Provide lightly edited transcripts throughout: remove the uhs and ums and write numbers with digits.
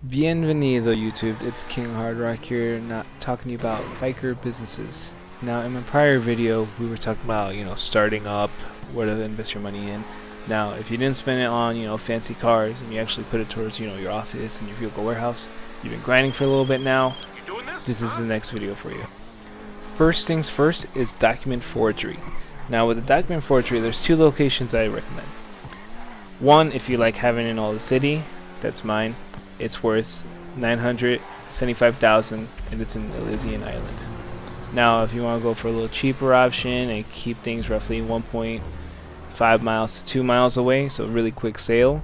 Bienvenido YouTube, it's King Hard Rock here, not talking to you about biker businesses. Now in my prior video we were talking about, starting up, where to invest your money in. Now if you didn't spend it on, fancy cars and you actually put it towards, your office and your vehicle warehouse, you've been grinding for a little bit now, this is the next video for you. First things first is document forgery. Now with the document forgery, there's two locations I recommend. One, if you like having it in all the city, that's mine. It's worth $975,000 and it's in Elysian Island. Now if you want to go for a little cheaper option and keep things roughly 1.5 miles to 2 miles away, so a really quick sale,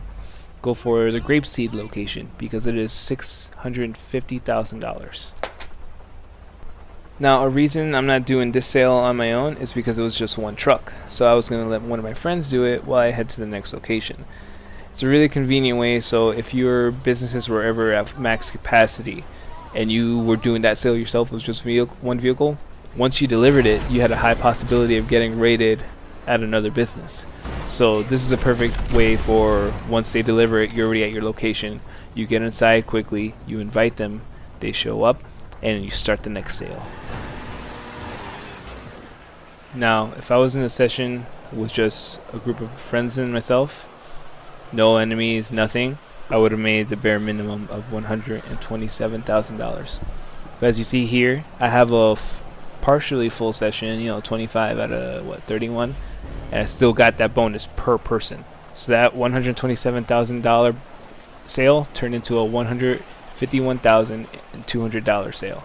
go for the Grapeseed location because it is $650,000. Now a reason I'm not doing this sale on my own is because it was just one truck, so I was going to let one of my friends do it while I head to the next location. It's a really convenient way, so if your businesses were ever at max capacity and you were doing that sale yourself with just one vehicle, once you delivered it, you had a high possibility of getting rated at another business. So this is a perfect way for, once they deliver it, you're already at your location, you get inside quickly, you invite them, they show up, and you start the next sale. Now, if I was in a session with just a group of friends and myself, no enemies, nothing, I would have made the bare minimum of $127,000. But as you see here, I have a partially full session, 25 out of 31, and I still got that bonus per person. So that $127,000 sale turned into a $151,200 sale.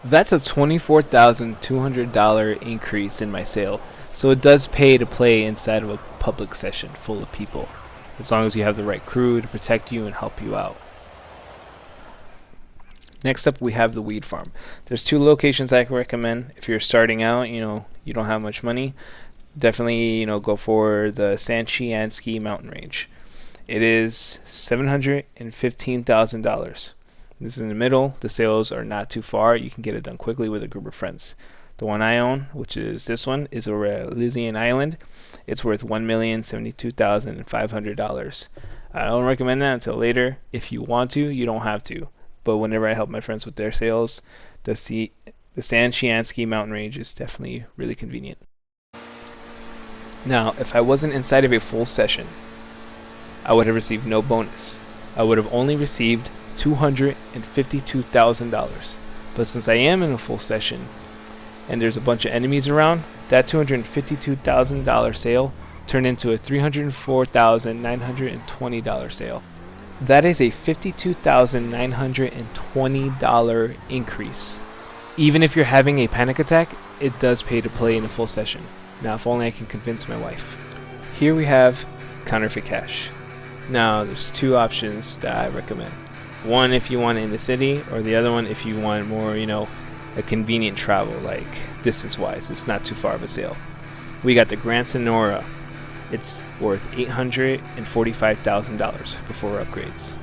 That's a $24,200 increase in my sale. So it does pay to play inside of a public session full of people, as long as you have the right crew to protect you and help you out. Next up we have the weed farm. There's two locations I can recommend. If you're starting out, you don't have much money, definitely go for the SHAREfactory mountain range. It is $715,000. This is in the middle. The sales are not too far. You can get it done quickly with a group of friends. The one I own, which is this one, is over at Elysian Island. It's worth $1,072,500. I don't recommend that until later. If you want to, you don't have to. But whenever I help my friends with their sales, the SHAREfactory mountain range is definitely really convenient. Now, if I wasn't inside of a full session, I would have received no bonus. I would have only received $252,000. But since I am in a full session and there's a bunch of enemies around, that $252,000 sale turned into a $304,920 sale. That is a $52,920 increase. Even if you're having a panic attack, it does pay to play in a full session. Now if only I can convince my wife. Here we have counterfeit cash. Now there's two options that I recommend. One if you want it in the city, or the other one if you want more, a convenient travel, like distance-wise. It's not too far of a sale. We got the Grand Sonora. It's worth $845,000 before upgrades.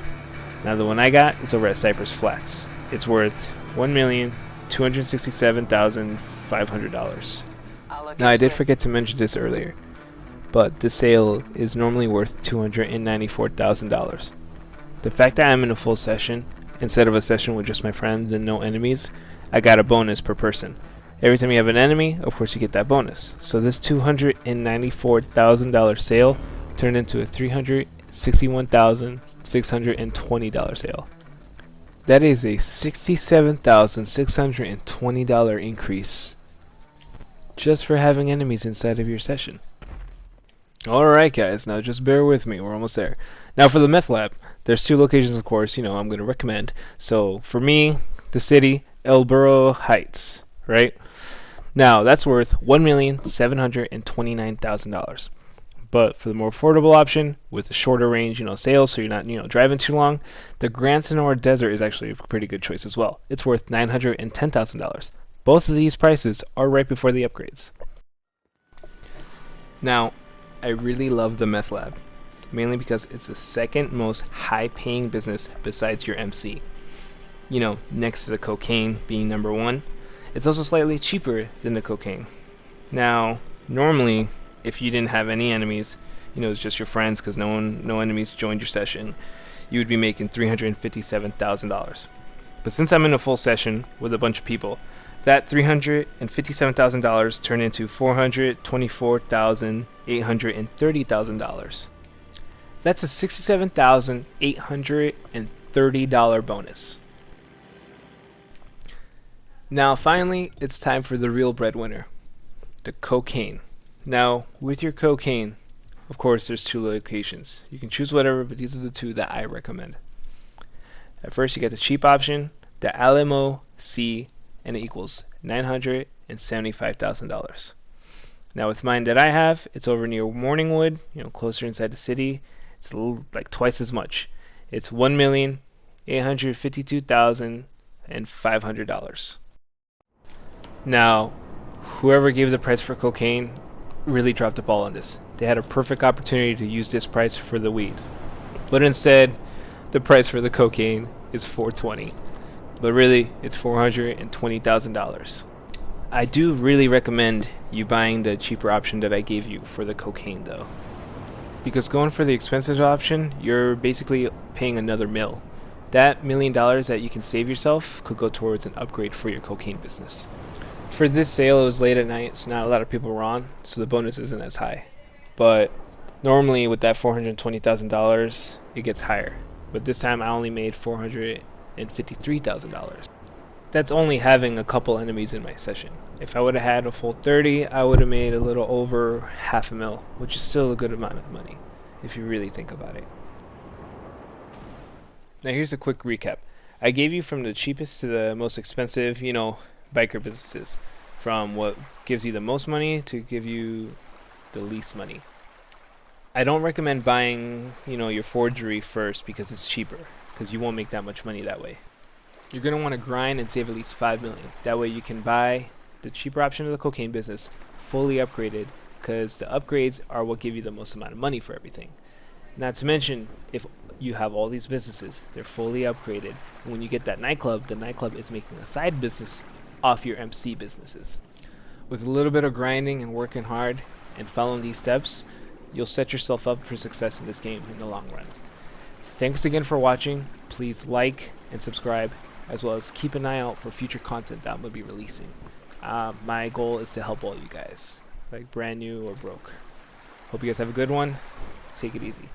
Now the one I got is over at Cypress Flats. It's worth $1,267,500. Now I did forget to mention this earlier, but the sale is normally worth $294,000. The fact that I'm in a full session, instead of a session with just my friends and no enemies, I got a bonus per person. Every time you have an enemy, of course you get that bonus. So this $294,000 sale turned into a $361,620 sale. That is a $67,620 increase just for having enemies inside of your session. Alright guys, now just bear with me, we're almost there. Now for the meth lab, there's two locations of course, I'm going to recommend. So for me, the city, El Burro Heights, right? Now that's worth $1,729,000. But for the more affordable option, with a shorter range, sales, so you're not, driving too long, the Grand Sonora Desert is actually a pretty good choice as well. It's worth $910,000. Both of these prices are right before the upgrades. Now, I really love the meth lab, mainly because it's the second most high-paying business besides your MC. Next to the cocaine being number one. It's also slightly cheaper than the cocaine. Now, normally, if you didn't have any enemies, it's just your friends because no enemies joined your session, you would be making $357,000. But since I'm in a full session with a bunch of people, that $357,000 turned into $424,830,000. That's a $67,830 bonus. Now finally, it's time for the real breadwinner, the cocaine. Now, with your cocaine, of course, there's two locations. You can choose whatever, but these are the two that I recommend. At first, you get the cheap option, the Alamo C, and it equals $975,000. Now, with mine that I have, it's over near Morningwood, closer inside the city. It's a little, like twice as much. It's $1,852,500. Now, whoever gave the price for cocaine really dropped the ball on this. They had a perfect opportunity to use this price for the weed, but instead, the price for the cocaine is $420. But really, it's $420,000. I do really recommend you buying the cheaper option that I gave you for the cocaine, though, because going for the expensive option, you're basically paying another mill. That $1 million that you can save yourself could go towards an upgrade for your cocaine business. For this sale, it was late at night, so not a lot of people were on, so the bonus isn't as high. But normally with that $420,000, it gets higher. But this time I only made $453,000. That's only having a couple enemies in my session. If I would have had a full 30, I would have made a little over $500,000, which is still a good amount of money if you really think about it. Now here's a quick recap. I gave you from the cheapest to the most expensive, biker businesses, from what gives you the most money to give you the least money. I don't recommend buying, your forgery first because it's cheaper, because you won't make that much money that way. You're going to want to grind and save at least $5 million. That way you can buy the cheaper option of the cocaine business fully upgraded, because the upgrades are what give you the most amount of money for everything. Not to mention, if you have all these businesses, they're fully upgraded. And when you get that nightclub, the nightclub is making a side business off your MC businesses. With a little bit of grinding and working hard and following these steps, you'll set yourself up for success in this game in the long run. Thanks again for watching. Please like and subscribe, as well as keep an eye out for future content that I'm going to be releasing. My goal is to help all you guys, like brand new or broke. Hope you guys have a good one. Take it easy.